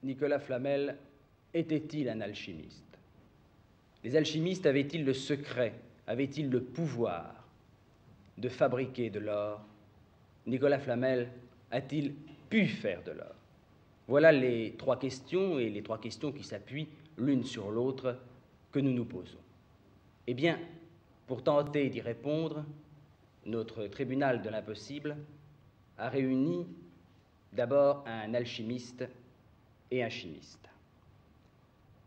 Nicolas Flamel était-il un alchimiste? Les alchimistes avaient-ils le secret, avaient-ils le pouvoir de fabriquer de l'or? Nicolas Flamel a-t-il pu faire de l'or? Voilà les trois questions, et les trois questions qui s'appuient l'une sur l'autre que nous nous posons. Eh bien, pour tenter d'y répondre, notre tribunal de l'impossible a réuni d'abord un alchimiste et un chimiste.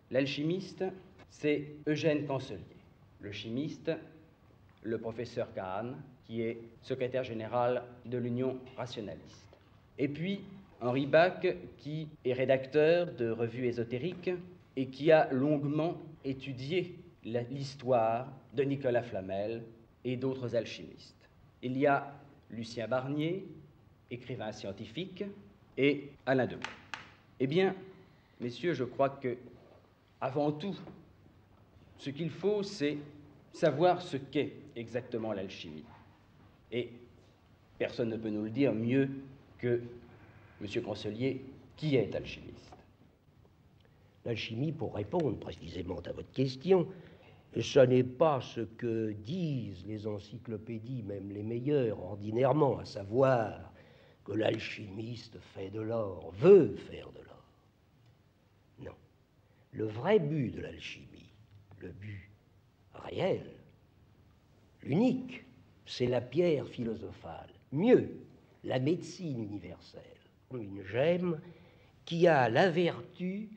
L'alchimiste, c'est Eugène Cancelier. Le chimiste, le professeur Kahn, qui est secrétaire général de l'Union rationaliste. Et puis, Henri Bach, qui est rédacteur de revues ésotériques et qui a longuement étudié l'histoire de Nicolas Flamel et d'autres alchimistes. Il y a Lucien Barnier, écrivain scientifique, et Alain Debré. Eh bien, messieurs, je crois que, avant tout, ce qu'il faut, c'est savoir ce qu'est exactement l'alchimie. Et personne ne peut nous le dire mieux que M. Cancelier, qui est alchimiste. L'alchimie, pour répondre précisément à votre question, ce n'est pas ce que disent les encyclopédies, même les meilleures, ordinairement, à savoir que l'alchimiste fait de l'or, veut faire de l'or. Non. Le vrai but de l'alchimie, le but réel, l'unique, c'est la pierre philosophale. Mieux, la médecine universelle, une gemme qui a la vertu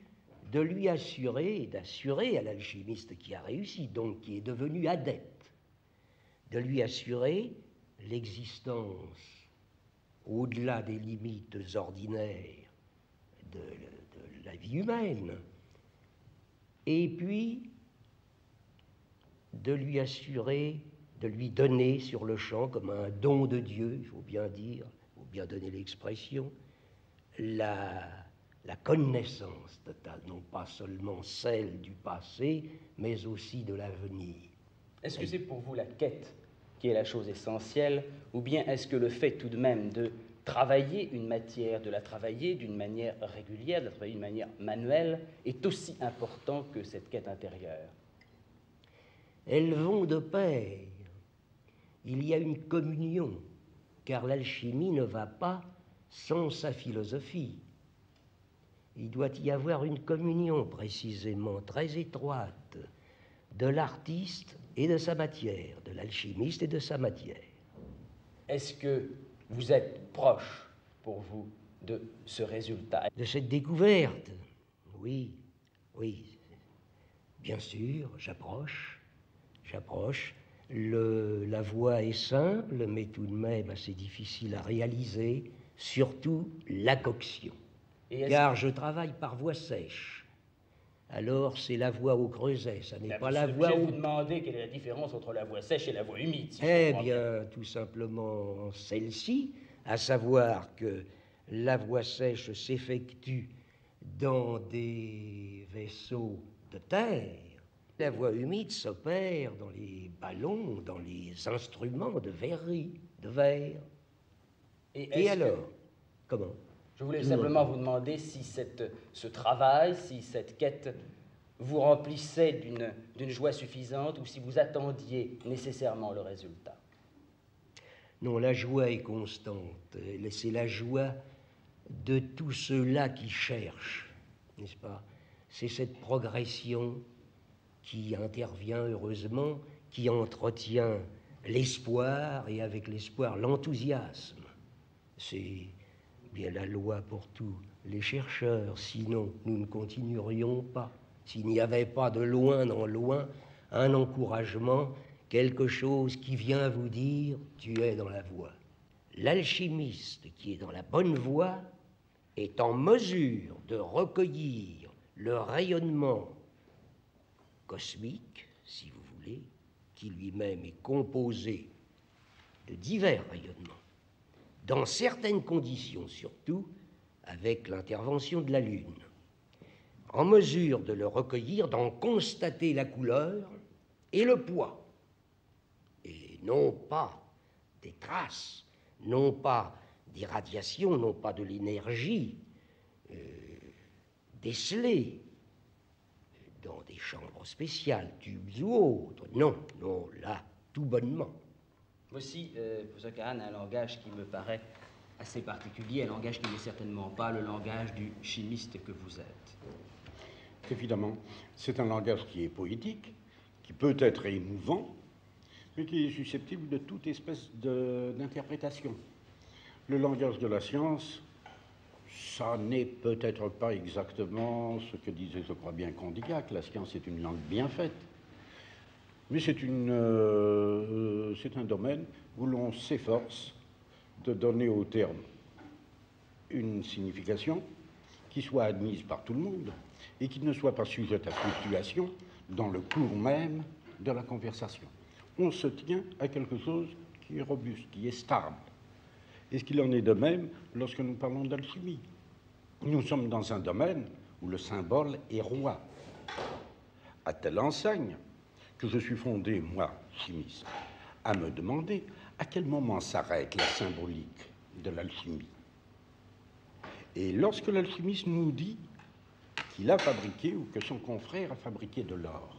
de lui assurer, et d'assurer à l'alchimiste qui a réussi, donc qui est devenu adepte, de lui assurer l'existence au-delà des limites ordinaires de la vie humaine, et puis de lui assurer, de lui donner sur le champ, comme un don de Dieu, il faut bien dire, il faut bien donner l'expression, la connaissance totale, non pas seulement celle du passé, mais aussi de l'avenir. Est-ce que c'est pour vous la quête qui est la chose essentielle, ou bien est-ce que le fait tout de même de travailler une matière, de la travailler d'une manière régulière, de la travailler d'une manière manuelle, est aussi important que cette quête intérieure? Elles vont de pair. Il y a une communion, car l'alchimie ne va pas sans sa philosophie. Il doit y avoir une communion précisément très étroite de l'artiste et de sa matière, de l'alchimiste et de sa matière. Est-ce que vous êtes proche, pour vous, de ce résultat? De cette découverte? Oui, oui. Bien sûr, j'approche. La voie est simple, mais tout de même assez difficile à réaliser, surtout la coction. Car je travaille par voie sèche. Alors c'est la voie au creuset, ça n'est pas la voie au... Je vais vous demander quelle est la différence entre la voie sèche et la voie humide. Si eh bien, tout simplement celle-ci, à savoir que la voie sèche s'effectue dans des vaisseaux de terre. La voie humide s'opère dans les ballons, dans les instruments de verrerie, de verre. Et alors, comment? Je voulais simplement vous demander si ce travail, si cette quête vous remplissait d'une joie suffisante ou si vous attendiez nécessairement le résultat. Non, la joie est constante. C'est la joie de tous ceux-là qui cherchent, n'est-ce pas? C'est cette progression qui intervient heureusement, qui entretient l'espoir et avec l'espoir l'enthousiasme. C'est bien la loi pour tous les chercheurs, sinon nous ne continuerions pas. S'il n'y avait pas de loin en loin un encouragement, quelque chose qui vient vous dire « tu es dans la voie ». L'alchimiste qui est dans la bonne voie est en mesure de recueillir le rayonnement cosmique, si vous voulez, qui lui-même est composé de divers rayonnements, dans certaines conditions surtout, avec l'intervention de la Lune, en mesure de le recueillir, d'en constater la couleur et le poids, et non pas des traces, non pas des radiations, non pas de l'énergie décelés dans des chambres spéciales, tubes ou autres. Non, non, là, tout bonnement. Voici, professeur Kahn, un langage qui me paraît assez particulier, un langage qui n'est certainement pas le langage du chimiste que vous êtes. Évidemment, c'est un langage qui est poétique, qui peut être émouvant, mais qui est susceptible de toute espèce d'interprétation. Le langage de la science, ça n'est peut-être pas exactement ce que disait, je crois bien, Condillac. La science est une langue bien faite. Mais c'est un domaine où l'on s'efforce de donner au terme une signification qui soit admise par tout le monde et qui ne soit pas sujette à fluctuation dans le cours même de la conversation. On se tient à quelque chose qui est robuste, qui est stable. Et ce qu'il en est de même lorsque nous parlons d'alchimie. Nous sommes dans un domaine où le symbole est roi. À telle enseigne que je suis fondé, moi, chimiste, à me demander à quel moment s'arrête la symbolique de l'alchimie. Et lorsque l'alchimiste nous dit qu'il a fabriqué ou que son confrère a fabriqué de l'or,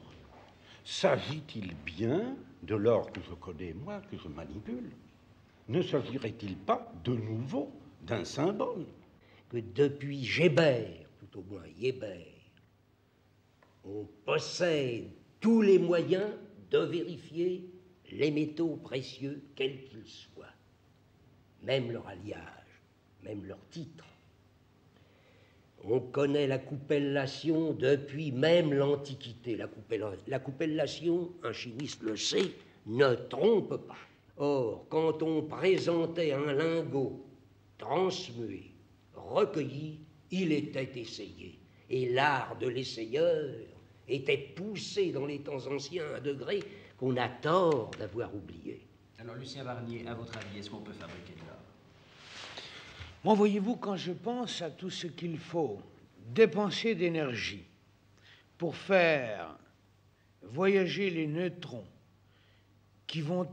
s'agit-il bien de l'or que je connais, moi, que je manipule? Ne s'agirait-il pas de nouveau d'un symbole? Que depuis Gébert, tout au moins Hébert, on possède tous les moyens de vérifier les métaux précieux, quels qu'ils soient, même leur alliage, même leur titre. On connaît la coupellation depuis même l'Antiquité. La coupellation, un chimiste le sait, ne trompe pas. Or, quand on présentait un lingot transmué, recueilli, il était essayé. Et l'art de l'essayeur était poussé dans les temps anciens à un degré qu'on a tort d'avoir oublié. Alors, Lucien Barnier, à votre avis, est-ce qu'on peut fabriquer de l'or? Moi, voyez-vous, quand je pense à tout ce qu'il faut dépenser d'énergie pour faire voyager les neutrons qui vont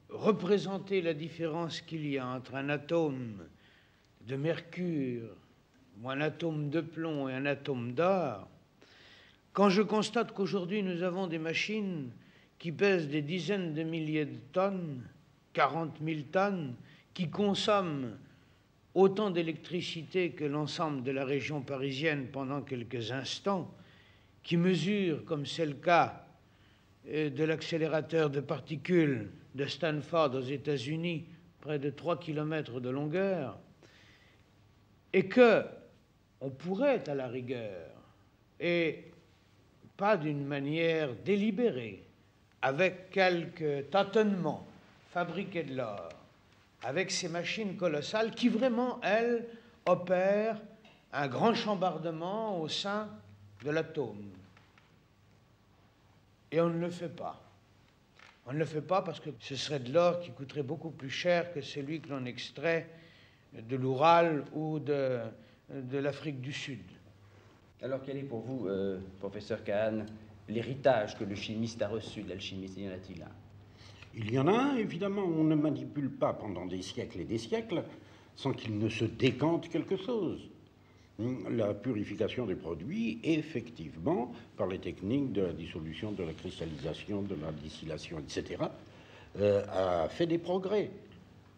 représenter la différence qu'il y a entre un atome de mercure ou un atome de plomb et un atome d'or, quand je constate qu'aujourd'hui nous avons des machines qui pèsent des dizaines de milliers de tonnes, 40 000 tonnes, qui consomment autant d'électricité que l'ensemble de la région parisienne pendant quelques instants, qui mesurent, comme c'est le cas de l'accélérateur de particules de Stanford aux États-Unis, près de 3 km de longueur, et que on pourrait, à la rigueur, et pas d'une manière délibérée, avec quelques tâtonnements, fabriquer de l'or, avec ces machines colossales qui vraiment, elles, opèrent un grand chambardement au sein de l'atome. Et on ne le fait pas. On ne le fait pas parce que ce serait de l'or qui coûterait beaucoup plus cher que celui que l'on extrait de l'Oural ou de l'Afrique du Sud. Alors, quel est pour vous, professeur Kahn, l'héritage que le chimiste a reçu de l'alchimiste? Y en a-t-il un? Il y en a un, évidemment. On ne manipule pas pendant des siècles et des siècles sans qu'il ne se décante quelque chose. La purification des produits, effectivement, par les techniques de la dissolution, de la cristallisation, de la distillation, etc., a fait des progrès.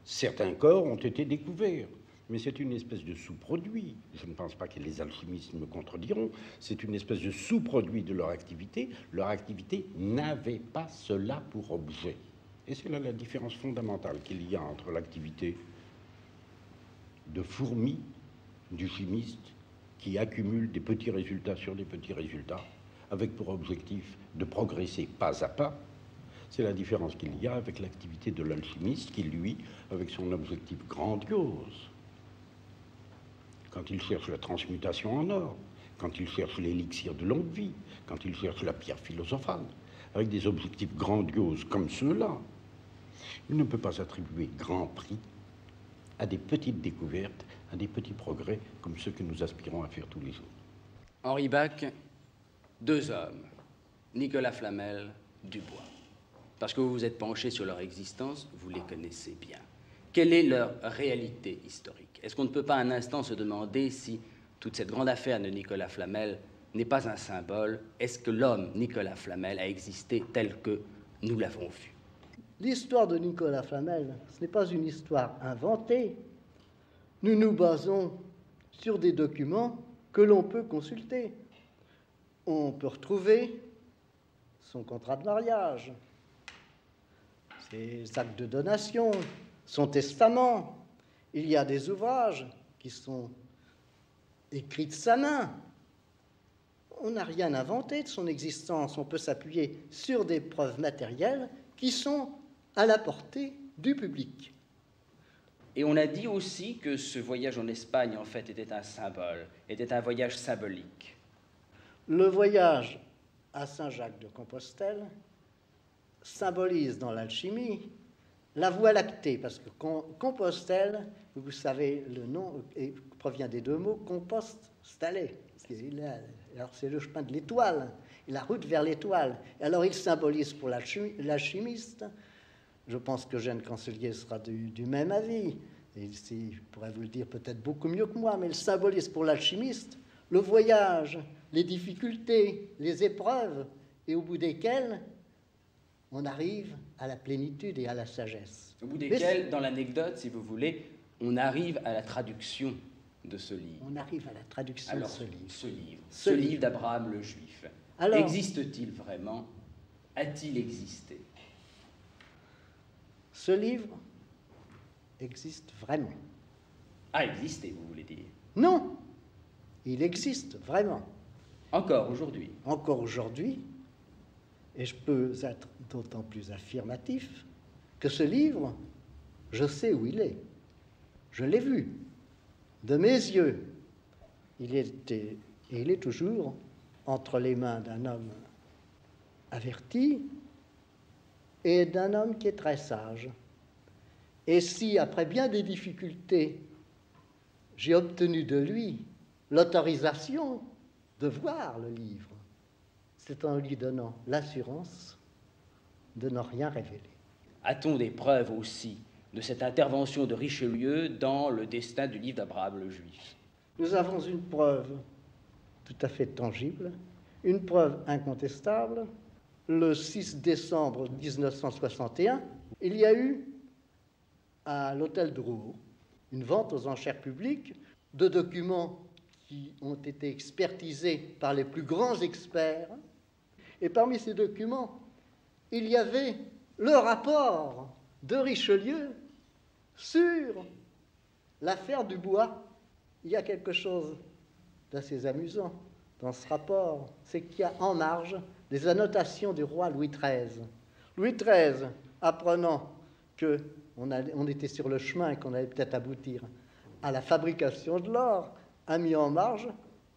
Certains corps ont été découverts, mais c'est une espèce de sous-produit. Je ne pense pas que les alchimistes me contrediront. C'est une espèce de sous-produit de leur activité. Leur activité n'avait pas cela pour objet. Et c'est là la différence fondamentale qu'il y a entre l'activité de fourmi du chimiste qui accumule des petits résultats sur des petits résultats avec pour objectif de progresser pas à pas. C'est la différence qu'il y a avec l'activité de l'alchimiste qui, lui, avec son objectif grandiose, quand il cherche la transmutation en or, quand il cherche l'élixir de longue vie, quand il cherche la pierre philosophale, avec des objectifs grandioses comme ceux-là, il ne peut pas attribuer grand prix à des petites découvertes, à des petits progrès comme ceux que nous aspirons à faire tous les jours. Henri Bach, deux hommes, Nicolas Flamel, Dubois. Parce que vous vous êtes penché sur leur existence, vous les connaissez bien. quelle est leur réalité historique? Est-ce qu'on ne peut pas un instant se demander si toute cette grande affaire de Nicolas Flamel n'est pas un symbole? Est-ce que l'homme Nicolas Flamel a existé tel que nous l'avons vu? L'histoire de Nicolas Flamel, ce n'est pas une histoire inventée. Nous nous basons sur des documents que l'on peut consulter. On peut retrouver son contrat de mariage, ses actes de donation, son testament. Il y a des ouvrages qui sont écrits de sa main. On n'a rien inventé de son existence. On peut s'appuyer sur des preuves matérielles qui sont à la portée du public. Et on a dit aussi que ce voyage en Espagne, en fait, était un symbole, était un voyage symbolique. Le voyage à Saint-Jacques-de-Compostelle symbolise dans l'alchimie la Voie lactée, parce que Compostelle, vous savez, le nom provient des deux mots compost, staller. Alors c'est le chemin de l'étoile, la route vers l'étoile. Alors il symbolise pour l'alchimiste, je pense que Eugène Cancelier sera du même avis, et ici, je pourrais vous le dire peut-être beaucoup mieux que moi, mais il symbolise pour l'alchimiste le voyage, les difficultés, les épreuves, et au bout desquelles on arrive à la plénitude et à la sagesse. Au bout desquelles, dans l'anecdote, si vous voulez, on arrive à la traduction de ce livre. On arrive à la traduction de ce livre. Ce livre d'Abraham le Juif. Alors, existe-t-il vraiment? A-t-il existé? Ce livre existe vraiment. A existé, vous voulez dire? Non, il existe vraiment. Encore aujourd'hui? Encore aujourd'hui, et je peux être d'autant plus affirmatif que ce livre, je sais où il est. Je l'ai vu de mes yeux. Il était, et il est toujours entre les mains d'un homme averti et d'un homme qui est très sage. Et si, après bien des difficultés, j'ai obtenu de lui l'autorisation de voir le livre, c'est en lui donnant l'assurance de ne rien révéler. A-t-on des preuves aussi de cette intervention de Richelieu dans le destin du livre d'Abraham le Juif? Nous avons une preuve tout à fait tangible, une preuve incontestable. Le 6 décembre 1961, il y a eu à l'hôtel de Rouault une vente aux enchères publiques de documents qui ont été expertisés par les plus grands experts. Et parmi ces documents, il y avait le rapport de Richelieu sur l'affaire du bois. Il y a quelque chose d'assez amusant dans ce rapport, c'est qu'il y a en marge des annotations du roi Louis XIII. Louis XIII, apprenant qu'on était sur le chemin et qu'on allait peut-être aboutir à la fabrication de l'or, a mis en marge,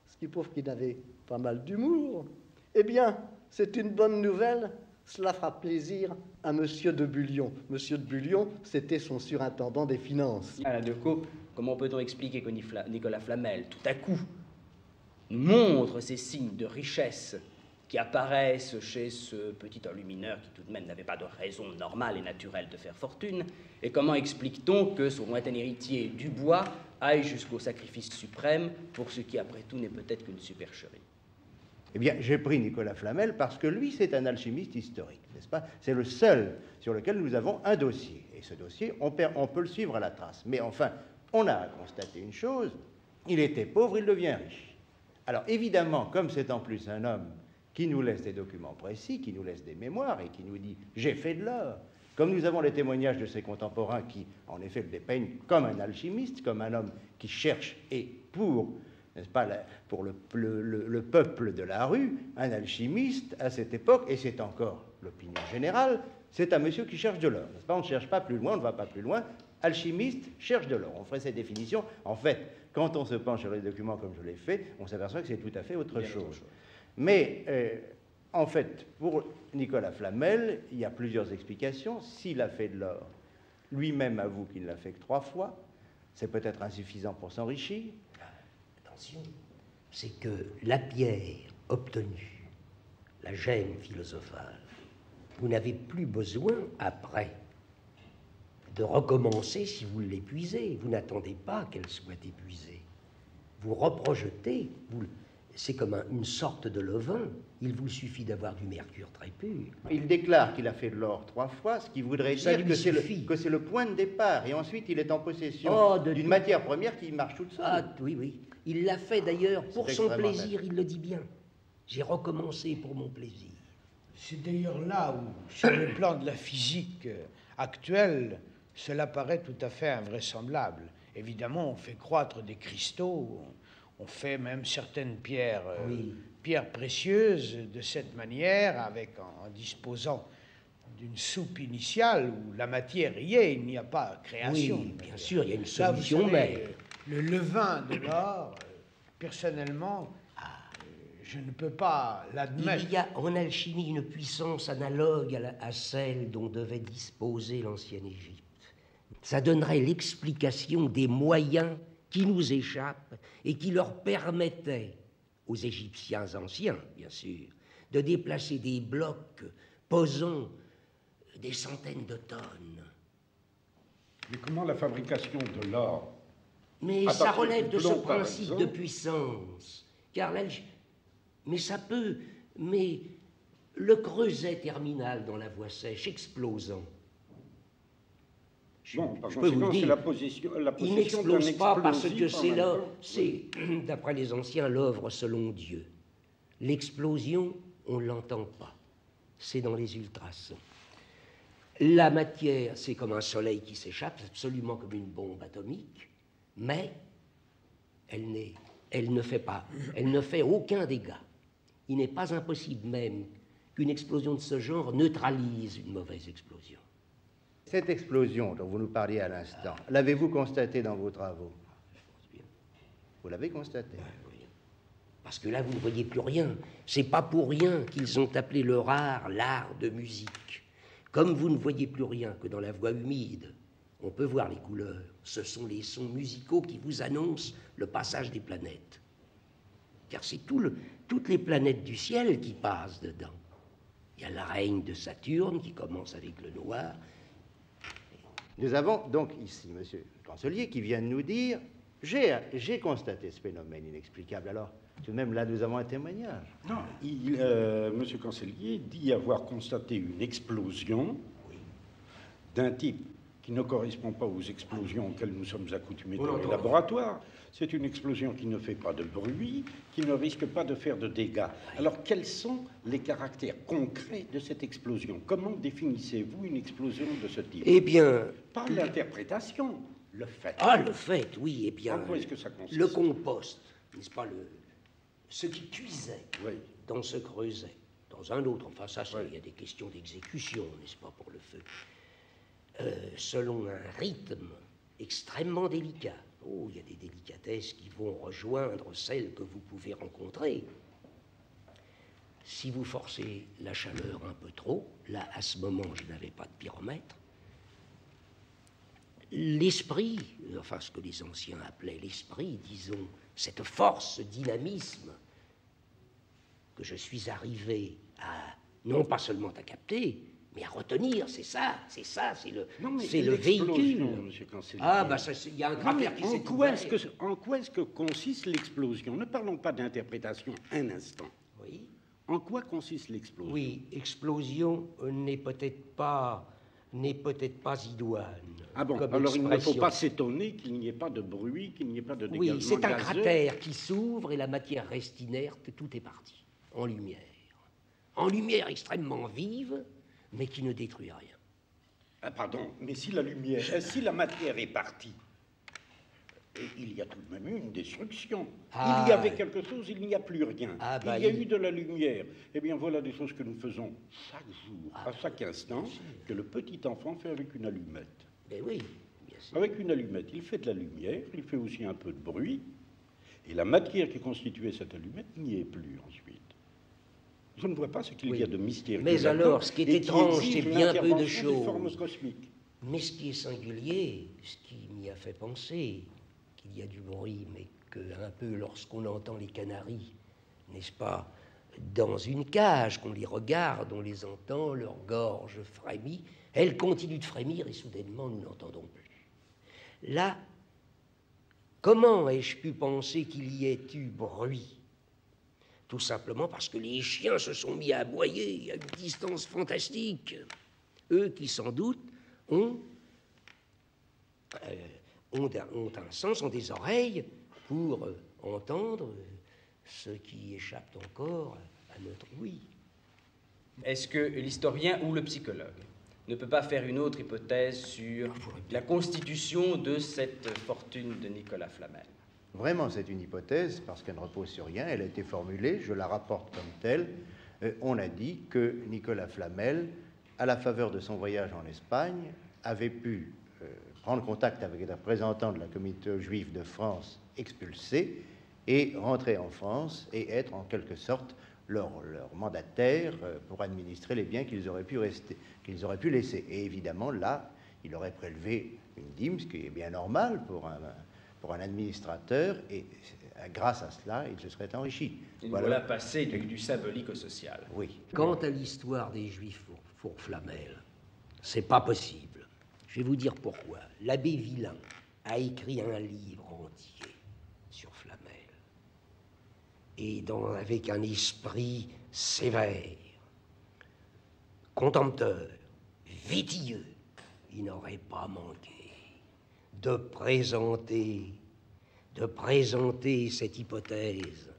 ce qui prouve qu'il avait pas mal d'humour. Eh bien, c'est une bonne nouvelle, cela fera plaisir à Monsieur de Bullion. Monsieur de Bullion, c'était son surintendant des finances. Alain Decaux, comment peut-on expliquer que Nicolas Flamel, tout à coup, montre ces signes de richesse qui apparaissent chez ce petit enlumineur qui tout de même n'avait pas de raison normale et naturelle de faire fortune? Et comment explique-t-on que son lointain héritier Dubois aille jusqu'au sacrifice suprême pour ce qui, après tout, n'est peut-être qu'une supercherie? Eh bien, j'ai pris Nicolas Flamel parce que lui, c'est un alchimiste historique, n'est-ce pas? C'est le seul sur lequel nous avons un dossier. Et ce dossier, on peut le suivre à la trace. Mais enfin, on a constaté une chose, il était pauvre, il devient riche. Alors, évidemment, comme c'est en plus un homme qui nous laisse des documents précis, qui nous laisse des mémoires et qui nous dit « j'ai fait de l'or », comme nous avons les témoignages de ses contemporains qui, en effet, le dépeignent comme un alchimiste, comme un homme qui cherche et pour, n'est-ce pas, pour le peuple de la rue, un alchimiste à cette époque, et c'est encore l'opinion générale, c'est un monsieur qui cherche de l'or, n'est-ce pas? On ne cherche pas plus loin, on ne va pas plus loin. Alchimiste cherche de l'or. On ferait cette définition. En fait, quand on se penche sur les documents comme je l'ai fait, on s'aperçoit que c'est tout à fait autre chose. Mais en fait, pour Nicolas Flamel, il y a plusieurs explications. S'il a fait de l'or, lui-même avoue qu'il ne l'a fait que 3 fois. C'est peut-être insuffisant pour s'enrichir. Attention, c'est que la pierre obtenue, la gemme philosophale, vous n'avez plus besoin, après, de recommencer si vous l'épuisez. Vous n'attendez pas qu'elle soit épuisée. Vous reprojetez, c'est comme une sorte de levain. Il vous suffit d'avoir du mercure très pur. Il déclare qu'il a fait de l'or 3 fois, ce qui voudrait Ça dire lui suffit. que c'est le point de départ. Et ensuite, il est en possession d'une matière première qui marche toute seule. Ah oui, oui. Il l'a fait d'ailleurs pour C'est son extrêmement plaisir, il le dit bien. J'ai recommencé pour mon plaisir. C'est d'ailleurs là où, sur le plan de la physique actuelle, cela paraît tout à fait invraisemblable. Évidemment, on fait croître des cristaux, on fait même certaines pierres, pierres précieuses de cette manière, en disposant d'une soupe initiale où la matière y est, il n'y a pas création. Oui, bien sûr, il y a une Là, vous solution, savez, mais... le levain de l'or, personnellement, je ne peux pas l'admettre. Il y a en alchimie une puissance analogue à celle dont devait disposer l'ancienne Égypte. Ça donnerait l'explication des moyens qui nous échappent et qui leur permettaient, aux Égyptiens anciens, bien sûr, de déplacer des blocs pesant des centaines de tonnes. Mais comment la fabrication de l'or? Mais à ça partir relève du de ce plomb, par principe de exemple puissance. Car mais ça peut... Mais le creuset terminal dans la voie sèche explosant, Bon, par je peux vous conséquent, le c'est dire, la possession il d'un n'explose pas parce que explosif en c'est même là, temps. c'est, d'après les anciens, l'œuvre selon Dieu. L'explosion, on ne l'entend pas. C'est dans les ultrasons. La matière, c'est comme un soleil qui s'échappe, absolument comme une bombe atomique, mais elle ne fait aucun dégât. Il n'est pas impossible même qu'une explosion de ce genre neutralise une mauvaise explosion. Cette explosion dont vous nous parliez à l'instant, l'avez-vous constatée dans vos travaux? Vous l'avez constatée? Oui. Parce que là, vous ne voyez plus rien. C'est pas pour rien qu'ils ont appelé le rare l'art de musique. Comme vous ne voyez plus rien que dans la voie humide, on peut voir les couleurs. Ce sont les sons musicaux qui vous annoncent le passage des planètes. Car c'est toutes les planètes du ciel qui passent dedans. Il y a la reine de Saturne qui commence avec le noir. Nous avons donc ici monsieur le chancelier qui vient de nous dire « J'ai constaté ce phénomène inexplicable ». Alors, tout de même, là, nous avons un témoignage. Non, monsieur Cancelier dit avoir constaté une explosion d'un type qui ne correspond pas aux explosions auxquelles nous sommes accoutumés dans les laboratoires. C'est une explosion qui ne fait pas de bruit, qui ne risque pas de faire de dégâts. Alors, quels sont les caractères concrets de cette explosion? Comment définissez-vous une explosion de ce type? Eh bien... Pas l'interprétation, le fait. Ah, le fait, oui, eh bien... En quoi est-ce que ça consiste? Le compost, n'est-ce pas, ce qui cuisait Oui. dans ce creuset, dans un autre, enfin ça, Oui. il y a des questions d'exécution, n'est-ce pas, pour le feu, selon un rythme extrêmement délicat. Oh, il y a des délicatesses qui vont rejoindre celles que vous pouvez rencontrer. Si vous forcez la chaleur un peu trop, là, à ce moment, je n'avais pas de pyromètre, l'esprit, enfin ce que les anciens appelaient l'esprit, disons, cette force, ce dynamisme que je suis arrivé à, non pas seulement à capter, mais à retenir, c'est le véhicule. Monsieur Cancelier. Ah, bah, il y a un cratère qui s'est ouvert. En quoi est-ce que consiste l'explosion? Ne parlons pas d'interprétation un instant. Oui. En quoi consiste l'explosion? Oui, explosion n'est peut-être pas idoine. Ah bon, comme alors il ne faut expression. pas s'étonner qu'il n'y ait pas de bruit, qu'il n'y ait pas de dégagement Oui, c'est un gazeux. cratère qui s'ouvre et la matière reste inerte, tout est parti, en lumière. En lumière extrêmement vive, mais qui ne détruit rien. Ah, pardon, mais si la lumière, si la matière est partie, il y a tout de même eu une destruction. Ah. Il y avait quelque chose, il n'y a plus rien. Ah, bah, il y a eu de la lumière. Eh bien, voilà des choses que nous faisons chaque jour, Ah, à chaque instant, que le petit enfant fait avec une allumette. Ben oui, bien sûr. Avec une allumette, il fait de la lumière, il fait aussi un peu de bruit, et la matière qui constituait cette allumette n'y est plus ensuite. Je ne vois pas ce qu'il Oui. y a de mystérieux. Mais là-dedans, alors, ce qui est et étrange, exige c'est bien peu de l'intervention des choses. formes cosmiques. Mais ce qui est singulier, ce qui m'y a fait penser, qu'il y a du bruit, mais qu'un peu lorsqu'on entend les canaris, n'est-ce pas, dans une cage, qu'on les regarde, on les entend, leur gorge frémit, elles continuent de frémir et soudainement nous n'entendons plus. Là, comment ai-je pu penser qu'il y ait eu bruit? Tout simplement parce que les chiens se sont mis à aboyer à une distance fantastique. Eux qui, sans doute, ont un sens, ont des oreilles pour entendre ce qui échappe encore à notre ouïe. Est-ce que l'historien ou le psychologue ne peut pas faire une autre hypothèse sur la constitution de cette fortune de Nicolas Flamel? Vraiment, c'est une hypothèse, parce qu'elle ne repose sur rien, elle a été formulée, je la rapporte comme telle. On a dit que Nicolas Flamel, à la faveur de son voyage en Espagne, avait pu prendre contact avec les représentants de la communauté juive de France expulsés et rentrer en France et être en quelque sorte leur mandataire pour administrer les biens qu'ils auraient pu laisser. Et évidemment, là, il aurait prélevé une dîme, ce qui est bien normal pour un administrateur, et grâce à cela, il se serait enrichi. Voilà passé du symbolique au social. Oui. Quant à l'histoire des Juifs pour Flamel, c'est pas possible. Je vais vous dire pourquoi. L'abbé Villain a écrit un livre entier sur Flamel, et avec un esprit sévère, contempteur, vétilleux. Il n'aurait pas manqué de présenter cette hypothèse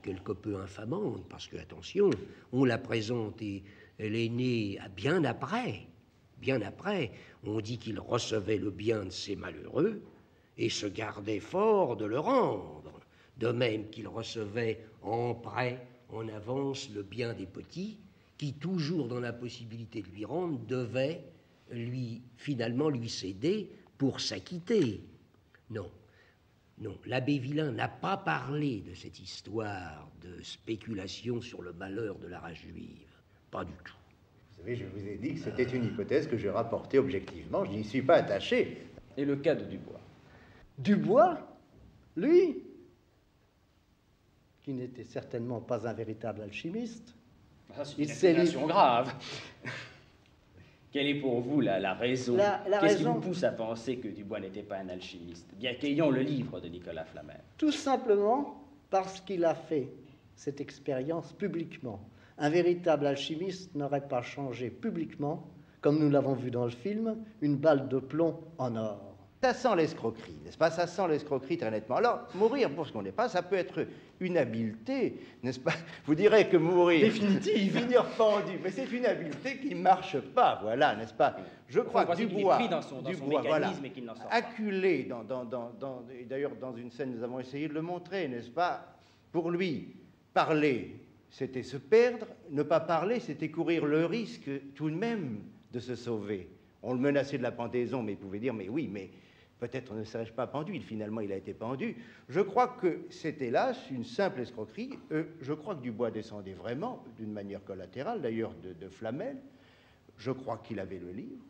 quelque peu infamante, parce que, attention, on la présente et elle est née bien après. Bien après, on dit qu'il recevait le bien de ces malheureux et se gardait fort de le rendre, de même qu'il recevait en prêt, en avance, le bien des petits, qui, toujours dans la possibilité de lui rendre, devaient finalement lui céder pour s'acquitter. Non, l'abbé Villain n'a pas parlé de cette histoire de spéculation sur le malheur de la race juive. Pas du tout. Vous savez, je vous ai dit que c'était une hypothèse que je rapportais objectivement, je n'y suis pas attaché. Et le cas de Dubois? Dubois, lui, qui n'était certainement pas un véritable alchimiste. Ça, c'est une accusation grave. Quelle est pour vous la raison? Qu'est-ce qui vous pousse à penser que Dubois n'était pas un alchimiste, bien qu'ayant le livre de Nicolas Flamel? Tout simplement parce qu'il a fait cette expérience publiquement. Un véritable alchimiste n'aurait pas changé publiquement, comme nous l'avons vu dans le film, une balle de plomb en or. Ça sent l'escroquerie, n'est-ce pas? Ça sent l'escroquerie très nettement. Alors, mourir pour ce qu'on n'est pas, ça peut être une habileté, n'est-ce pas? Vous direz que mourir... Définitive. Finir pendu, mais c'est une habileté qui ne marche pas, voilà, n'est-ce pas? Je crois que Dubois, pris dans son mécanisme et qu'il n'en sort pas. Acculé, d'ailleurs dans une scène, nous avons essayé de le montrer, n'est-ce pas? Pour lui, parler, c'était se perdre, ne pas parler, c'était courir le risque tout de même de se sauver. On le menaçait de la pendaison, mais il pouvait dire, mais oui, mais peut-être ne serais-je pas pendu. Finalement, il a été pendu. Je crois que c'est, hélas, une simple escroquerie. Je crois que Dubois descendait vraiment, d'une manière collatérale, d'ailleurs, de Flamel. Je crois qu'il avait le livre.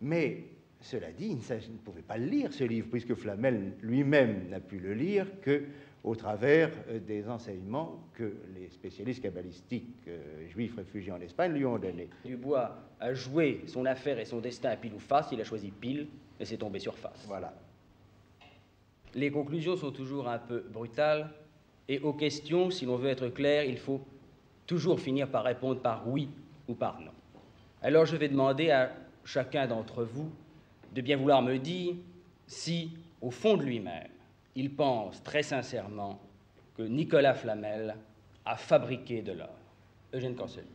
Mais, cela dit, il ne pouvait pas le lire, ce livre, puisque Flamel lui-même n'a pu le lire qu'au travers des enseignements que les spécialistes kabbalistiques juifs réfugiés en Espagne lui ont donnés. Dubois a joué son affaire et son destin à pile ou face. Il a choisi pile et c'est tombé sur face. Voilà. Les conclusions sont toujours un peu brutales et aux questions, si l'on veut être clair, il faut toujours finir par répondre par oui ou par non. Alors je vais demander à chacun d'entre vous de bien vouloir me dire si, au fond de lui-même, il pense très sincèrement que Nicolas Flamel a fabriqué de l'or. Eugène Cancely.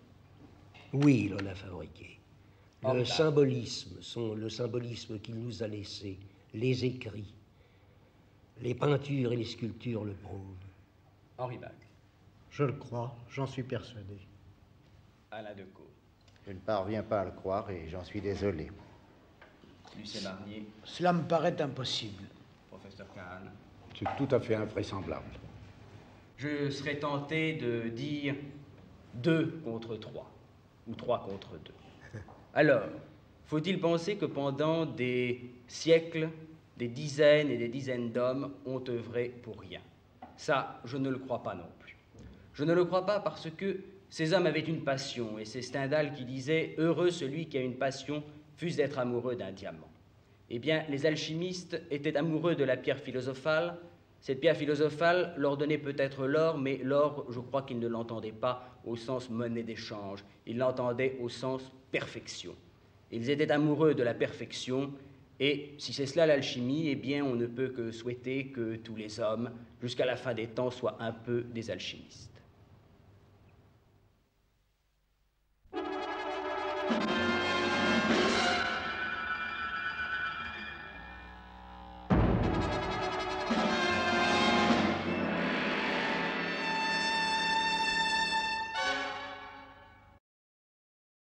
Oui, il en a fabriqué. Le symbolisme qu'il nous a laissé, les écrits, les peintures et les sculptures le prouvent. Henri Bach. Je le crois, j'en suis persuadé. Alain Decaux. Je ne parviens pas à le croire et j'en suis désolé. Lucien Marnier. Cela me paraît impossible. Professeur Kahn. C'est tout à fait invraisemblable. Je serais tenté de dire 2 contre 3, ou 3 contre 2. Alors, faut-il penser que pendant des siècles, des dizaines et des dizaines d'hommes ont œuvré pour rien? Ça, je ne le crois pas non plus. Je ne le crois pas parce que ces hommes avaient une passion, et c'est Stendhal qui disait « Heureux celui qui a une passion, fût-ce d'être amoureux d'un diamant ». Eh bien, les alchimistes étaient amoureux de la pierre philosophale. Cette pierre philosophale leur donnait peut-être l'or, mais l'or, je crois qu'ils ne l'entendaient pas au sens monnaie d'échange, ils l'entendaient au sens perfection. Ils étaient amoureux de la perfection, et si c'est cela l'alchimie, eh bien, on ne peut que souhaiter que tous les hommes, jusqu'à la fin des temps, soient un peu des alchimistes.